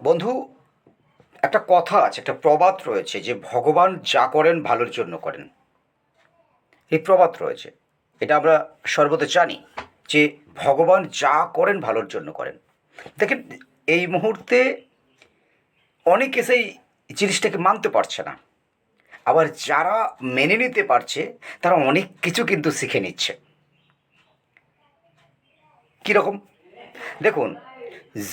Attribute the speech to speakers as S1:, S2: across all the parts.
S1: বন্ধু, একটা কথা আছে, একটা প্রবাদ রয়েছে যে ভগবান যা করেন ভালোর জন্য করেন। এই প্রবাদ রয়েছে, এটা আমরা সর্বদা জানি যে ভগবান যা করেন ভালোর জন্য করেন। দেখেন, এই মুহূর্তে অনেকে সেই জিনিসটাকে মানতে পারছে না, আবার যারা মেনে নিতে পারছে তারা অনেক কিছু কিন্তু শিখে নিচ্ছে। কীরকম? দেখুন,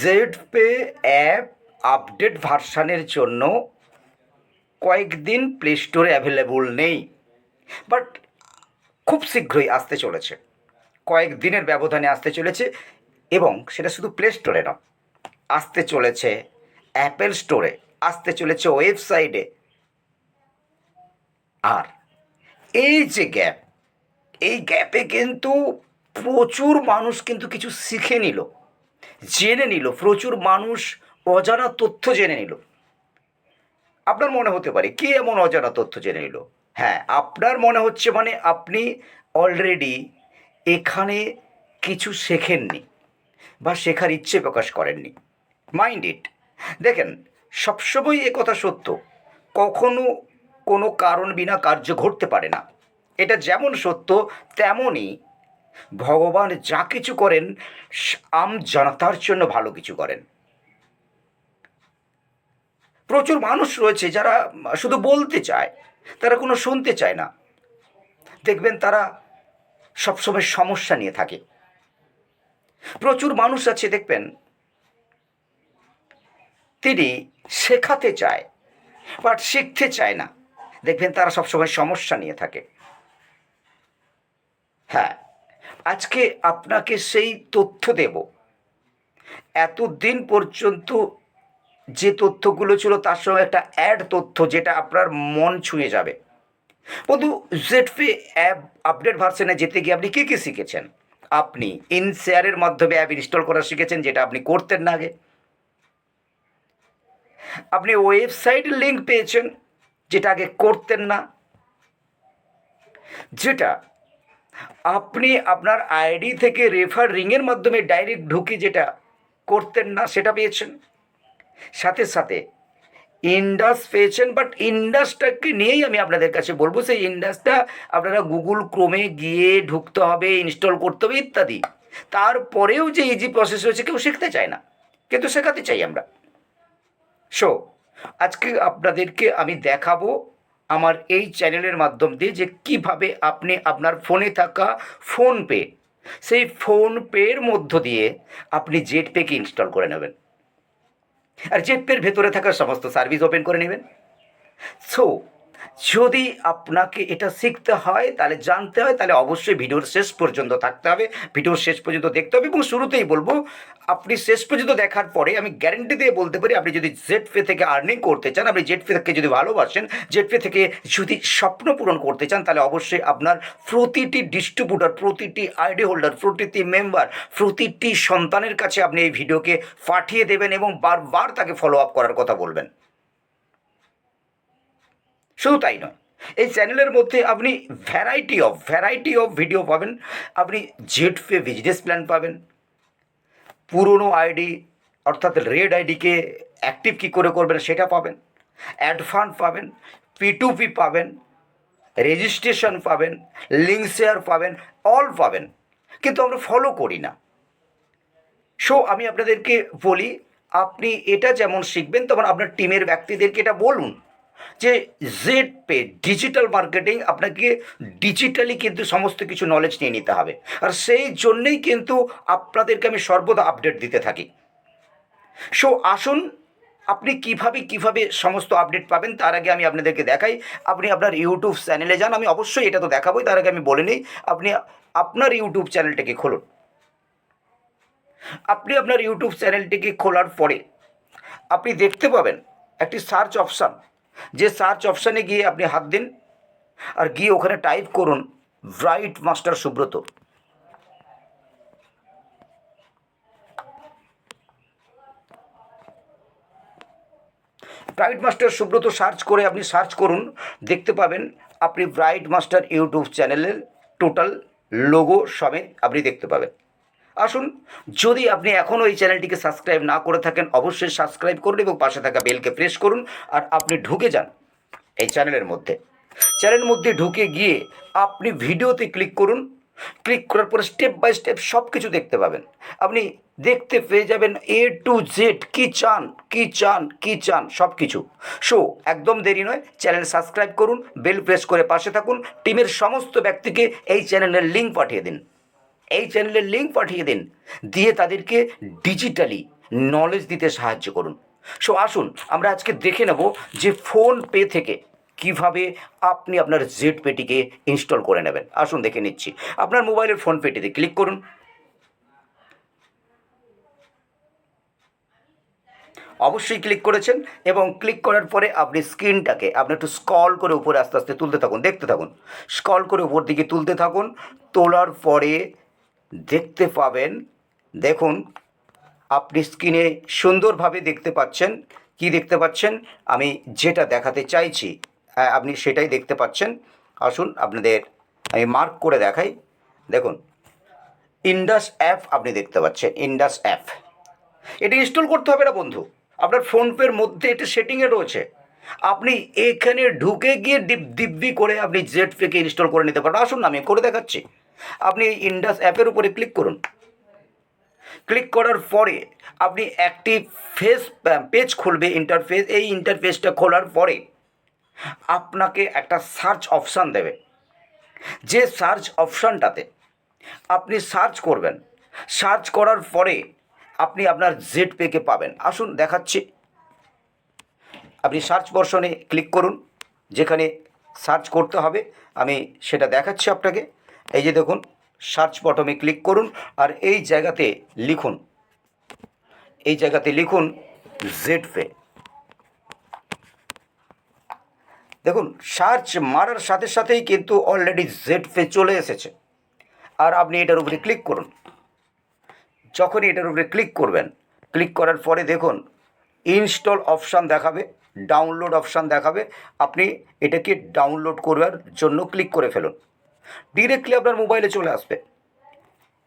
S1: জেড পে অ্যাপ আপডেট ভার্সানের জন্য কয়েকদিন প্লে স্টোরে অ্যাভেলেবল নেই, বাট খুব শীঘ্রই আসতে চলেছে। কয়েকদিনের ব্যবধানে আসতে চলেছে, এবং সেটা শুধু প্লে স্টোরে নয়, আসতে চলেছে অ্যাপেল স্টোরে, আসতে চলেছে ওয়েবসাইটে। আর এই যে গ্যাপ, এই গ্যাপে কিন্তু প্রচুর মানুষ কিন্তু কিছু শিখে নিল, জেনে নিল, প্রচুর মানুষ অজানা তথ্য জেনে নিল। আপনার মনে হতে পারে কে এমন অজানা তথ্য জেনে নিল? হ্যাঁ, আপনার মনে হচ্ছে মানে আপনি অলরেডি এখানে কিছু শেখেননি বা শেখার ইচ্ছে প্রকাশ করেননি। Mind it. দেখেন, সবসময় এ কথা সত্য, কখনো কোনো কারণ বিনা কার্য ঘটতে পারে না। এটা যেমন সত্য, তেমনই ভগবান যা কিছু করেন আম জনতার জন্য ভালো কিছু করেন। প্রচুর মানুষ রয়েছে যারা শুধু বলতে চায়, তারা কোনো শুনতে চায় না। দেখবেন তারা সবসময় সমস্যা নিয়ে থাকে। প্রচুর মানুষ আছে দেখবেন, তিনি শেখাতে চায় বাট শিখতে চায় না। দেখবেন তারা সবসময় সমস্যা নিয়ে থাকে। হ্যাঁ, আজকে আপনাকে সেই তথ্য দেব। এতদিন পর্যন্ত যে তথ্যগুলো ছিল তার সঙ্গে একটা অ্যাড তথ্য, যেটা আপনার মন ছুঁয়ে যাবে। বন্ধু, জেডপে অ্যাপ আপডেট ভার্সনে যেতে গিয়ে আপনি কী কী শিখেছেন? আপনি ইনশেয়ারের মাধ্যমে অ্যাপ ইনস্টল করা শিখেছেন, যেটা আপনি করতেন না আগে। আপনি ওয়েবসাইট লিঙ্ক পেয়েছেন, যেটা আগে করতেন না। যেটা আপনি আপনার আইডি থেকে রেফার রিংয়ের মাধ্যমে ডাইরেক্ট ঢুকে যেটা করতেন না, সেটা পেয়েছেন। সাথে সাথে ইন্ডাস পেয়েছেন, বাট ইন্ডাসটাকে নিয়েই আমি আপনাদের কাছে বলবো, সেই ইন্ডাসটা আপনারা গুগল ক্রোমে গিয়ে ঢুকতে হবে, ইনস্টল করতে হবে ইত্যাদি। তারপরেও যে ইজি প্রসেস রয়েছে, কেউ শিখতে চায় না, কিন্তু শেখাতে চাই আমরা। সো আজকে আপনাদেরকে আমি দেখাবো আমার এই চ্যানেলের মাধ্যম দিয়ে যে কিভাবে আপনি আপনার ফোনে থাকা ফোনপে, সেই ফোনপের মধ্য দিয়ে আপনি জেটপেকে ইনস্টল করে নেবেন, আর জেটপের ভেতরে থাকা সমস্ত সার্ভিস ওপেন করে নেবেন। সো যদি আপনাকে এটা শিখতে হয়, তাহলে জানতে হয়, তাহলে অবশ্যই ভিডিওর শেষ পর্যন্ত থাকতে হবে, ভিডিওর শেষ পর্যন্ত দেখতে হবে। এবং শুরুতেই বলবো, আপনি শেষ পর্যন্ত দেখার পরে আমি গ্যারেন্টি দিয়ে বলতে পারি, আপনি যদি জেডপে থেকে আর্নিং করতে চান, আপনি জেডপে থেকে যদি ভালোবাসেন, জেডপে থেকে যদি স্বপ্ন পূরণ করতে চান, তাহলে অবশ্যই আপনার প্রতিটি ডিস্ট্রিবিউটর, প্রতিটি আইডি হোল্ডার, প্রতিটি মেম্বার, প্রতিটি সন্তানের কাছে আপনি এই ভিডিওকে পাঠিয়ে দেবেন এবং বারবার তাকে ফলো আপ করার কথা বলবেন। শুধু তাই নয়, এই চ্যানেলের মধ্যে আপনি ভ্যারাইটি অফ ভিডিও পাবেন। আপনি জেডপে বিজনেস প্ল্যান পাবেন, পুরনো আইডি অর্থাৎ রেড আইডিকে অ্যাক্টিভ কী করে করবেন সেটা পাবেন, অ্যাডভান্স পাবেন, P2P পাবেন, রেজিস্ট্রেশন পাবেন, লিঙ্ক শেয়ার পাবেন, অল পাবেন। কিন্তু আমরা ফলো করি না। সো আমি আপনাদেরকে বলি, আপনি এটা যেমন শিখবেন, তখন আপনার টিমের ব্যক্তিদেরকে এটা বলুন যে জেডপে ডিজিটাল মার্কেটিং, আপনাকে ডিজিটালি কিন্তু সমস্ত কিছু নলেজ নিয়ে নিতে হবে। আর সেই জন্যেই কিন্তু আপনাদেরকে আমি সর্বদা আপডেট দিতে থাকি। সো আসুন, আপনি কিভাবে সমস্ত আপডেট পাবেন তার আগে আমি আপনাদেরকে দেখাই। আপনি আপনার ইউটিউব চ্যানেলে যান, আমি অবশ্যই এটা তো দেখাবোই, তার আগে আমি বলে নিই, আপনি আপনার ইউটিউব চ্যানেলটাকে খুলুন। আপনি আপনার ইউটিউব চ্যানেলটিকে খোলার পরে আপনি দেখতে পাবেন একটি সার্চ অপশান, যে সার্চ অপশানে গিয়ে আপনি হাত দিন, আর গিয়ে ওখানে টাইপ করুন bright master Subrata. Bright master Subrata search করে আপনি সার্চ করুন, দেখতে পাবেন আপনি ব্রাইট মাস্টার ইউটিউব চ্যানেলের টোটাল লোগো সমেত আপনি দেখতে পাবেন। আসুন, যদি আপনি এখনও এই চ্যানেলটিকে সাবস্ক্রাইব না করে থাকেন অবশ্যই সাবস্ক্রাইব করুন এবং পাশে থাকা বেলকে প্রেস করুন। আর আপনি ঢুকে যান এই চ্যানেলের মধ্যে ঢুকে গিয়ে আপনি ভিডিওতে ক্লিক করুন। ক্লিক করার পরে স্টেপ বাই স্টেপ সব কিছু দেখতে পাবেন। আপনি দেখতে পেয়ে যাবেন এ টু জেড কী চান কী চান কী চান সব কিছু। সো একদম দেরি নয়, চ্যানেল সাবস্ক্রাইব করুন, বেল প্রেস করে পাশে থাকুন, টিমের সমস্ত ব্যক্তিকে এই চ্যানেলের লিঙ্ক পাঠিয়ে দিন, দিয়ে তাদেরকে ডিজিটালি নলেজ দিতে সাহায্য করুন। সো আসুন আমরা আজকে দেখে নেব যে ফোনপে থেকে কিভাবে আপনি আপনার জেড পেটিকে ইনস্টল করে নেবেন। আসুন দেখে নিচ্ছি। আপনার মোবাইলের ফোনপেটিতে ক্লিক করুন। অবশ্যই ক্লিক করেছেন এবং ক্লিক করার পরে আপনি স্ক্রিনটাকে আপনি একটু স্ক্রল করে উপরে আস্তে আস্তে তুলতে থাকুন, দেখতে থাকুন, স্ক্রল করে উপর দিকে তুলতে থাকুন। তোলার পরে দেখতে পাবেন, দেখুন আপনি স্ক্রিনে সুন্দরভাবে দেখতে পাচ্ছেন। কি দেখতে পাচ্ছেন? আমি যেটা দেখাতে চাইছি আপনি সেটাই দেখতে পাচ্ছেন। আসুন আপনাদের আমি মার্ক করে দেখাই। দেখুন ইন্ডাস অ্যাপ আপনি দেখতে পাচ্ছেন, ইন্ডাস অ্যাপ। এটা ইনস্টল করতে হবে না বন্ধু, আপনার ফোনপের মধ্যে এটা সেটিংয়ে রয়েছে। আপনি এখানে ঢুকে গিয়ে দিব্যি করে আপনি জেড পেকে ইনস্টল করে নিতে পারেন। আসুন আমি করে দেখাচ্ছি। আপনি এই ইন্ডাস অ্যাপের উপরে ক্লিক করুন। ক্লিক করার পরে আপনি একটি পেজ খুলবে, ইন্টারফেস। এই ইন্টারফেসটা খোলার পরে আপনাকে একটা সার্চ অপশান দেবে। যে সার্চ অপশানটাতে আপনি সার্চ করবেন, সার্চ করার পরে আপনি আপনার জেড পেকে পাবেন। আসুন দেখাচ্ছি। আপনি সার্চ বর্শনে ক্লিক করুন, যেখানে সার্চ করতে হবে আমি সেটা দেখাচ্ছি আপনাকে। এই যে দেখুন সার্চ বটমে ক্লিক করুন আর এই জায়গাতে লিখুন জেড পে। দেখুন সার্চ মারার সাথে সাথেই কিন্তু অলরেডি জেড পে চলে এসেছে। আর আপনি এটার উপরে ক্লিক করুন। যখনই এটার উপরে ক্লিক করবেন, ক্লিক করার পরে দেখুন ইনস্টল অপশান দেখাবে, ডাউনলোড অপশান দেখাবে। আপনি এটাকে ডাউনলোড করার জন্য ক্লিক করে ফেলুন। ডিরেক্টলি আপনার মোবাইলে চলে আসবে।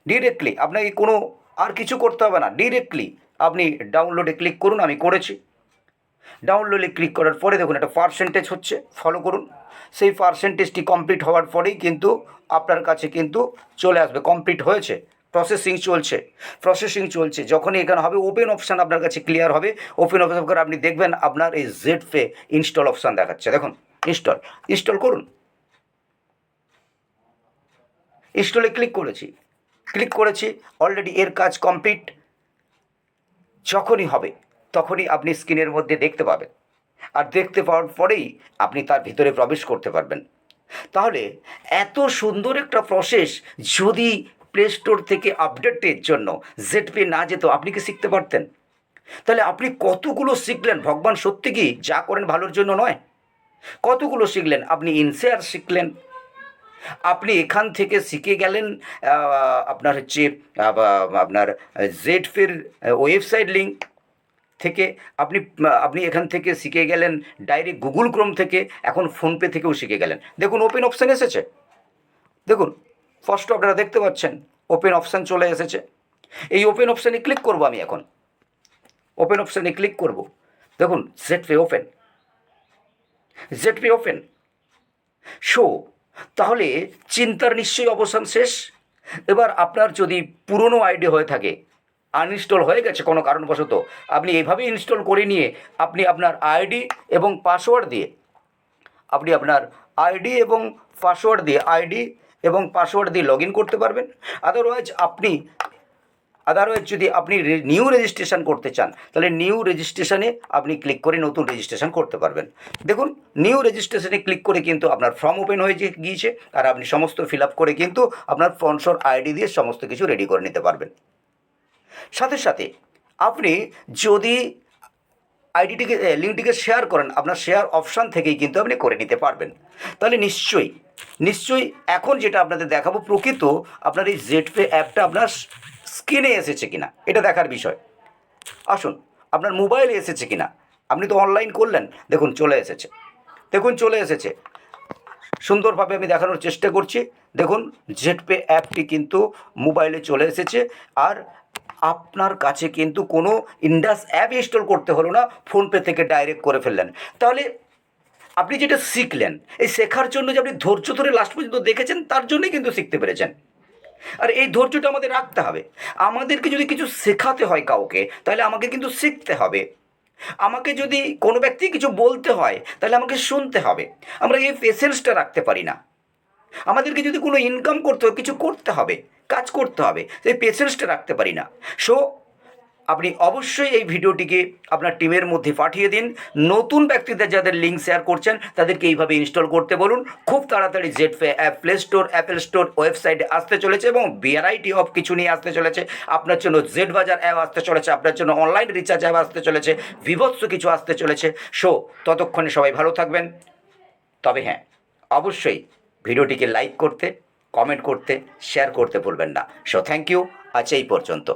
S1: ডিরেক্টলি আপনাকে কোনো আর কিছু করতে হবে না, ডিরেক্টলি আপনি ডাউনলোডে ক্লিক করুন। আমি করেছি। ডাউনলোডে ক্লিক করার পরে দেখুন একটা পার্সেন্টেজ হচ্ছে, ফলো করুন। সেই পার্সেন্টেজটি কমপ্লিট হওয়ার পরেই কিন্তু আপনার কাছে কিন্তু চলে আসবে, কমপ্লিট হয়েছে, প্রসেসিং চলছে। যখনই এখানে হবে ওপেন অপশান আপনার কাছে ক্লিয়ার হবে। ওপেন অপশান করে আপনি দেখবেন আপনার এই জেড পে ইনস্টল অপশান দেখাচ্ছে। দেখুন ইনস্টল করুন। ইনস্টলে ক্লিক করেছি অলরেডি এর কাজ কমপ্লিট। যখনই হবে তখনই আপনি স্ক্রিনের মধ্যে দেখতে পাবেন, আর দেখতে পাওয়ার পরেই আপনি তার ভিতরে প্রবেশ করতে পারবেন। তাহলে এত সুন্দর একটা প্রসেস যদি প্লে স্টোর থেকে আপডেটের জন্য জেড পে না যেত, আপনি কি শিখতে পারতেন? তাহলে আপনি কতগুলো শিখলেন। ভগবান সত্যি কি যা করেন ভালোর জন্য নয়? কতগুলো শিখলেন। আপনি ইনশেয়ার শিখলেন, আপনি এখান থেকে শিখে গেলেন আপনার হচ্ছে আপনার জেড পের ওয়েবসাইট লিঙ্ক থেকে আপনি এখান থেকে শিখে গেলেন ডাইরেক্ট গুগল ক্রোম থেকে, এখন ফোনপে থেকেও শিখে গেলেন। দেখুন ওপেন অপশান এসেছে, দেখুন ফার্স্ট আপনারা দেখতে পাচ্ছেন ওপেন অপশান চলে এসেছে। এই ওপেন অপশানে ক্লিক করব আমি এখন। ওপেন অপশানে ক্লিক করব, দেখুন জেড পে ওপেন। শো তাহলে চিন্তার নিশ্চয়ই অবসান শেষ। এবার আপনার যদি পুরনো আইডি হয়ে থাকে, আনইনস্টল হয়ে গেছে কোনো কারণবশত, আপনি এইভাবে ইনস্টল করে নিয়ে আপনি আপনার আইডি এবং পাসওয়ার্ড দিয়ে লগ ইন করতে পারবেন। আদারওয়াইজ যদি আপনি নিউ রেজিস্ট্রেশন করতে চান, তাহলে নিউ রেজিস্ট্রেশনে আপনি ক্লিক করে নতুন রেজিস্ট্রেশন করতে পারবেন। দেখুন নিউ রেজিস্ট্রেশনে ক্লিক করে কিন্তু আপনার ফর্ম ওপেন হয়ে গিয়েছে, আর আপনি সমস্ত ফিল আপ করে কিন্তু আপনার স্পন্সর আইডি দিয়ে সমস্ত কিছু রেডি করে নিতে পারবেন। সাথে সাথে আপনি যদি লিঙ্কটিকে শেয়ার করেন, আপনার শেয়ার অপশান থেকেই কিন্তু আপনি করে নিতে পারবেন। তাহলে নিশ্চয়ই এখন যেটা আপনাদের দেখাবো প্রকৃত আপনার এই জেড পে অ্যাপটা আপনার স্ক্রিনে এসেছে কিনা এটা দেখার বিষয়। আসুন আপনার মোবাইলে এসেছে কিনা, আপনি তো অনলাইন করলেন, দেখুন চলে এসেছে। সুন্দরভাবে আমি দেখানোর চেষ্টা করছি। দেখুন জেডপে অ্যাপটি কিন্তু মোবাইলে চলে এসেছে, আর আপনার কাছে কিন্তু কোনো ইন্ডাস অ্যাপ ইনস্টল করতে হলো না, ফোনপে থেকে ডাইরেক্ট করে ফেললেন। তাহলে আপনি যেটা শিখলেন, এই শেখার জন্য যে আপনি ধৈর্য ধরে লাস্ট পর্যন্ত দেখেছেন, তার জন্যই কিন্তু শিখতে পেরেছেন। আর এই ধৈর্যটা আমাদের রাখতে হবে। আমাদেরকে যদি কিছু শেখাতে হয় কাউকে, তাহলে আমাকে কিন্তু শিখতে হবে। আমাকে যদি কোনো ব্যক্তি কিছু বলতে হয়, তাহলে আমাকে শুনতে হবে। আমরা এই পেশেন্সটা রাখতে পারি না। আমাদেরকে যদি কোনো ইনকাম করতে হয়, কিছু করতে হবে, কাজ করতে হবে, সেই পেশেন্সটা রাখতে পারি না। সো আপনি অবশ্যই এই ভিডিওটিকে আপনার টিমের মধ্যে পাঠিয়ে দিন। নতুন ব্যক্তিদের যাদের লিঙ্ক শেয়ার করছেন, তাদেরকে এইভাবে ইনস্টল করতে বলুন। খুব তাড়াতাড়ি ZedPay app play store, Apple store, ওয়েবসাইটে আসতে চলেছে এবং ভ্যারাইটি অফ কিছু নিয়ে আসতে চলেছে। আপনার জন্য জেড বাজার অ্যাপ আসতে চলেছে, আপনার জন্য অনলাইন রিচার্জ অ্যাপ আসতে চলেছে, বিভৎস কিছু আসতে চলেছে। সো ততক্ষণে সবাই ভালো থাকবেন। তবে হ্যাঁ, অবশ্যই ভিডিওটিকে লাইক করতে, কমেন্ট করতে, শেয়ার করতে ভুলবেন না। সো থ্যাংক ইউ, আজ এই পর্যন্ত।